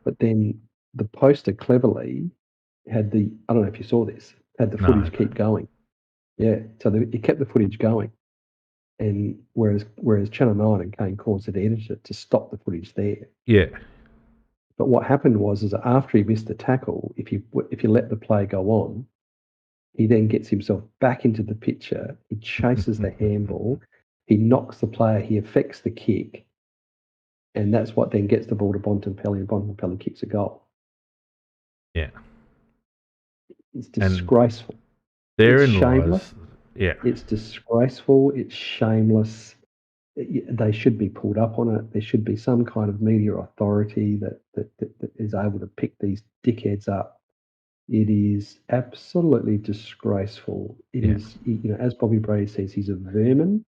But then the poster cleverly had I don't know if you saw this, had the footage keep going. Yeah, so it kept the footage going. And whereas Channel 9 and Kane Corns had edited it to stop the footage there. Yeah. But what happened was after he missed the tackle, if you let the play go on, he then gets himself back into the picture. He chases the handball. He knocks the player. He affects the kick. And that's what then gets the ball to Bontempelli, and Bontempelli kicks a goal. Yeah. It's disgraceful. Therein lies. Yeah. It's disgraceful. It's shameless. They should be pulled up on it. There should be some kind of media authority that is able to pick these dickheads up. It is absolutely disgraceful. It is, as Bobby Brady says, he's a vermin.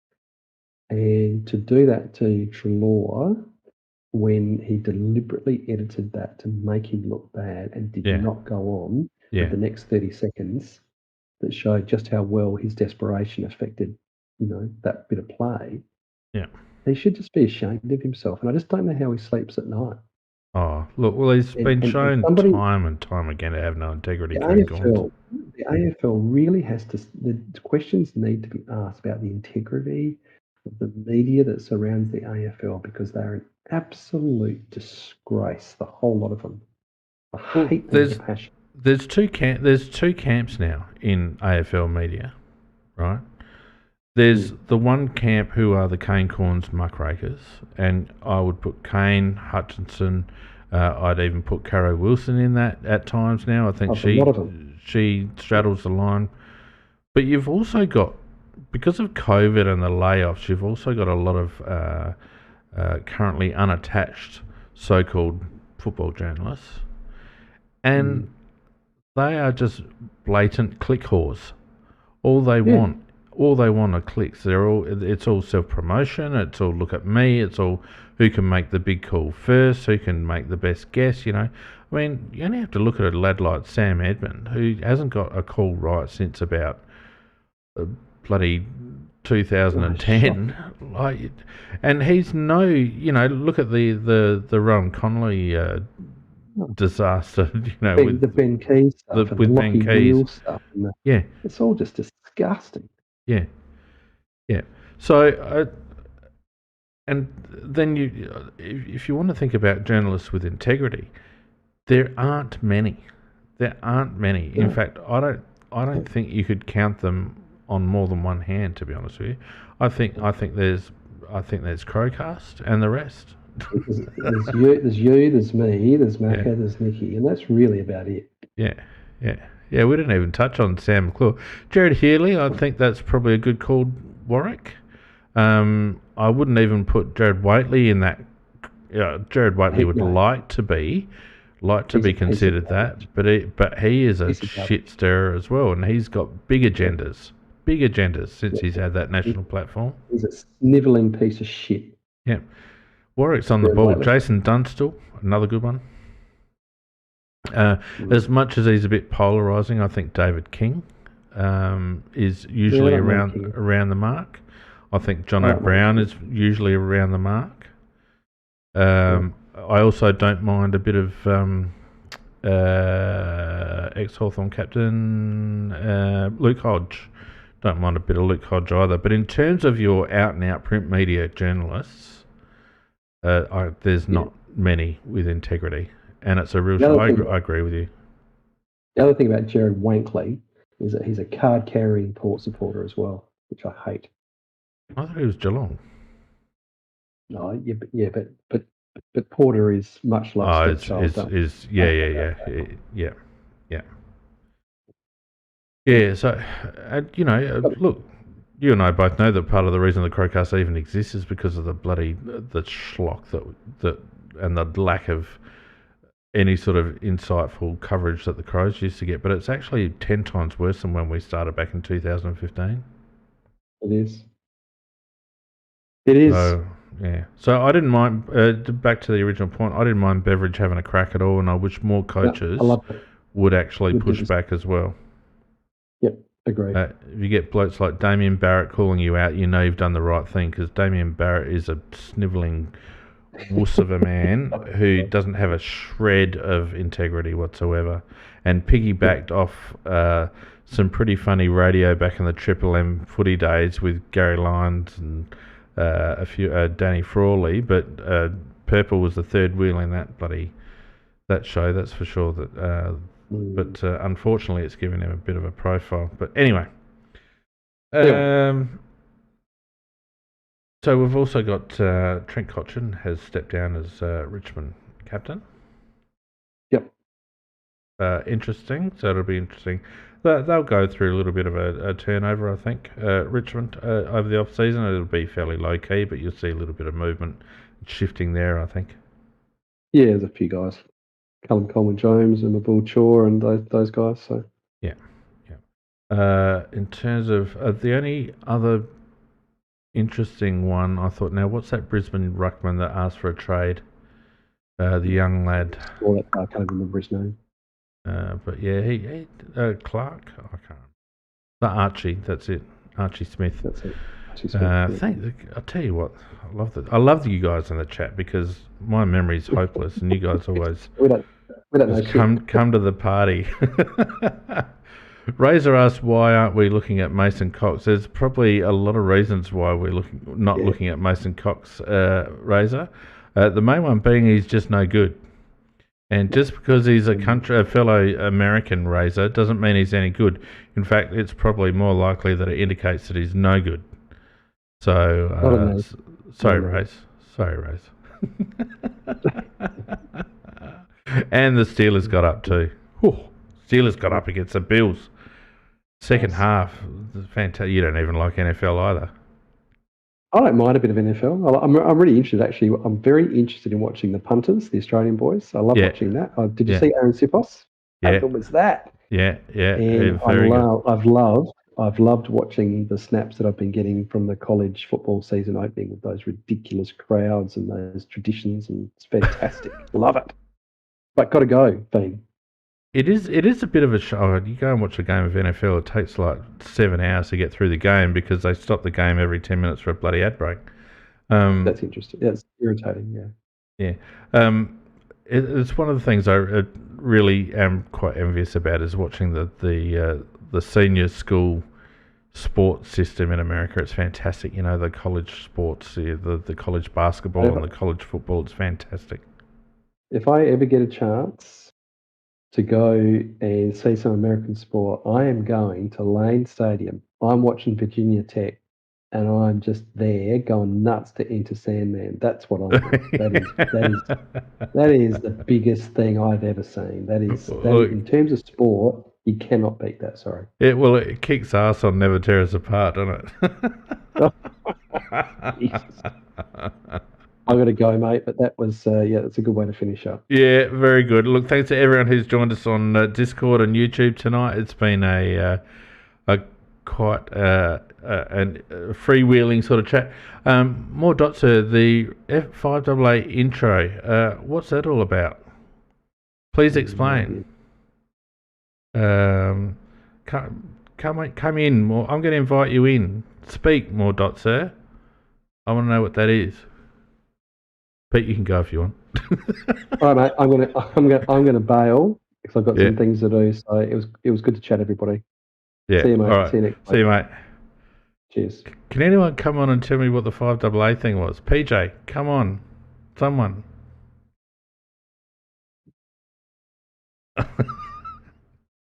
And to do that to Treloar when he deliberately edited that to make him look bad and did not go on for the next 30 seconds, that showed just how well his desperation affected, that bit of play. Yeah. He should just be ashamed of himself. And I just don't know how he sleeps at night. Oh, look, well, he's been shown time and time again to have no integrity. The AFL really has to, the questions need to be asked about the integrity of the media that surrounds the AFL, because they're an absolute disgrace, the whole lot of them. I hate them with passion. There's two camps now in AFL media, right? There's the one camp who are the Kane Corns muckrakers, and I would put Kane, Hutchinson, I'd even put Caro Wilson in that at times now. I think she straddles the line. But you've also got, because of COVID and the layoffs, you've also got a lot of currently unattached so-called football journalists, and they are just blatant click whores. All they want are clicks. It's all self-promotion. It's all look at me. It's all who can make the big call first, who can make the best guess. I mean, you only have to look at a lad like Sam Edmund, who hasn't got a call right since about bloody 2010. And he's look at the Rowan Connolly disaster. With the Ben Keys stuff, with Ben Keys stuff. It's all just disgusting. Yeah. So, and then if you want to think about journalists with integrity, there aren't many. In fact, I don't think you could count them on more than one hand, to be honest with you. I think there's Crowcast and the rest. There's you, there's me, there's Macca, there's Nicky, and that's really about it. Yeah, we didn't even touch on Sam McClure. Jared Healy, I think that's probably a good call, Warwick. I wouldn't even put Jared Waitley in that. Jared Waitley would like to be considered that, but he is a shit stirrer as well, and he's got big agendas since he's had that national platform. He's a snivelling piece of shit. Yeah. Warwick's on the ball. Jason Dunstall, another good one. As much as he's a bit polarising, I think David King is usually around the mark. I think John O'Brien is usually around the mark. I also don't mind a bit of ex-Hawthorn captain Luke Hodge. Don't mind a bit of Luke Hodge either. But in terms of your out-and-out print media journalists, there's not many with integrity. And it's a real show. I agree with you. The other thing about Jared Wankley is that he's a card-carrying Port supporter as well, which I hate. I thought he was Geelong. No, but Porter is much like Stepchild. Yeah. So, look, you and I both know that part of the reason the Crowcast even exists is because of the schlock that and the lack of any sort of insightful coverage that the Crows used to get. But it's actually 10 times worse than when we started back in 2015. It is. It is. So, yeah. So I didn't mind, back to the original point, I didn't mind Beveridge having a crack at all, and I wish more coaches would actually push back as well. Yep, agree. If you get blokes like Damien Barrett calling you out, you know you've done the right thing, because Damien Barrett is a snivelling wuss of a man who doesn't have a shred of integrity whatsoever, and piggybacked off some pretty funny radio back in the Triple M footy days with Gary Lyons and a few Danny Frawley, but Purple was the third wheel in that show, that's for sure. But unfortunately, it's given him a bit of a profile. But anyway, so we've also got Trent Cotchin has stepped down as Richmond captain. Yep. Interesting. So it'll be interesting. They'll go through a little bit of a turnover, I think. Richmond over the off season, it'll be fairly low key, but you'll see a little bit of movement shifting there, I think. Yeah, there's a few guys, Callum Coleman-Jones and Mabul Chor and those guys. So yeah. In terms of the only other interesting one, I thought, now what's that Brisbane ruckman that asked for a trade? The young lad. I can't remember his name. But yeah, he Clark. I can't. Archie. That's it. Archie Smith. That's it. Archie Smith. I'll tell you what. I love you guys in the chat, because my memory's hopeless, and you guys always we don't know come to the party. Razor asked, why aren't we looking at Mason Cox? There's probably a lot of reasons why we're looking at Mason Cox, Razor. The main one being he's just no good. And just because he's a fellow American Razor doesn't mean he's any good. In fact, it's probably more likely that it indicates that he's no good. So, sorry, Raze. And the Steelers got up too. Steelers got up against the Bills. Second half, fantastic. You don't even like NFL either. I don't mind a bit of NFL. I'm really interested, actually. I'm very interested in watching the punters, the Australian boys. I love watching that. Did you see Aaron Sipos? How good was that? Yeah. And Very good. I've loved watching the snaps that I've been getting from the college football season opening with those ridiculous crowds and those traditions, and it's fantastic. Love it. But got to go, Bean. It is a bit of a show. You go and watch a game of NFL, it takes like 7 hours to get through the game because they stop the game every 10 minutes for a bloody ad break. That's interesting. Yeah, it's irritating, yeah. It's one of the things I really am quite envious about is watching the senior school sports system in America. It's fantastic. You know, the college sports, the college basketball and the college football. It's fantastic. If I ever get a chance to go and see some American sport, I am going to Lane Stadium. I'm watching Virginia Tech, and I'm just there going nuts to Enter Sandman. That's what I want. That is the biggest thing I've ever seen. That is in terms of sport, you cannot beat that. Sorry. It kicks ass on Never Tear Us Apart, doesn't it? I'm going to go, mate, but that was, that's a good way to finish up. Yeah, very good. Look, thanks to everyone who's joined us on Discord and YouTube tonight. It's been a quite freewheeling sort of chat. More dots, the F5AA intro. What's that all about? Please explain. Come in. More. I'm going to invite you in. Speak, more dots, sir. I want to know what that is. Pete, you can go if you want. All right, mate. I'm gonna bail because I've got some things to do. So it was good to chat, everybody. Yeah. See you, mate. All right. See you next. See you, mate. Cheers. Can anyone come on and tell me what the 5AA thing was? PJ, come on, someone.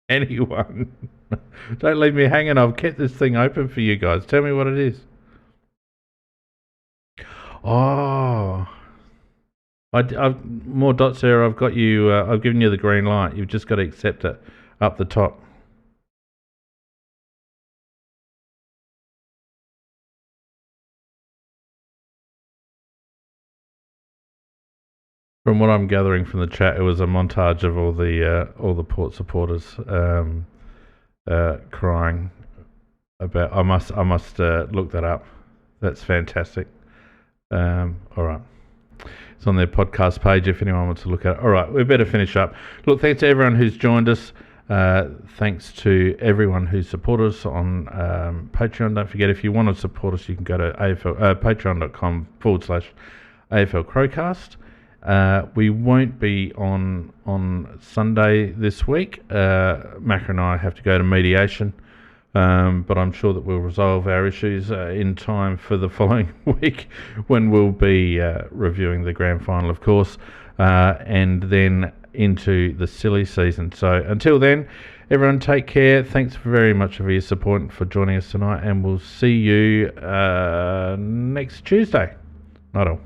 Anyone? Don't leave me hanging. I've kept this thing open for you guys. Tell me what it is. Oh. I've more dots there. I've got you. I've given you the green light. You've just got to accept it up the top. From what I'm gathering from the chat, it was a montage of all the Port supporters crying about. I must look that up. That's fantastic. All right. It's on their podcast page if anyone wants to look at it. All right, we better finish up. Look, thanks to everyone who's joined us. Thanks to everyone who supported us on Patreon. Don't forget, if you want to support us, you can go to patreon.com/AFL Crowcast. We won't be on Sunday this week. Macca and I have to go to mediation. But I'm sure that we'll resolve our issues in time for the following week when we'll be reviewing the grand final, of course, and then into the silly season. So until then, everyone take care. Thanks very much for your support and for joining us tonight, and we'll see you next Tuesday. Not all.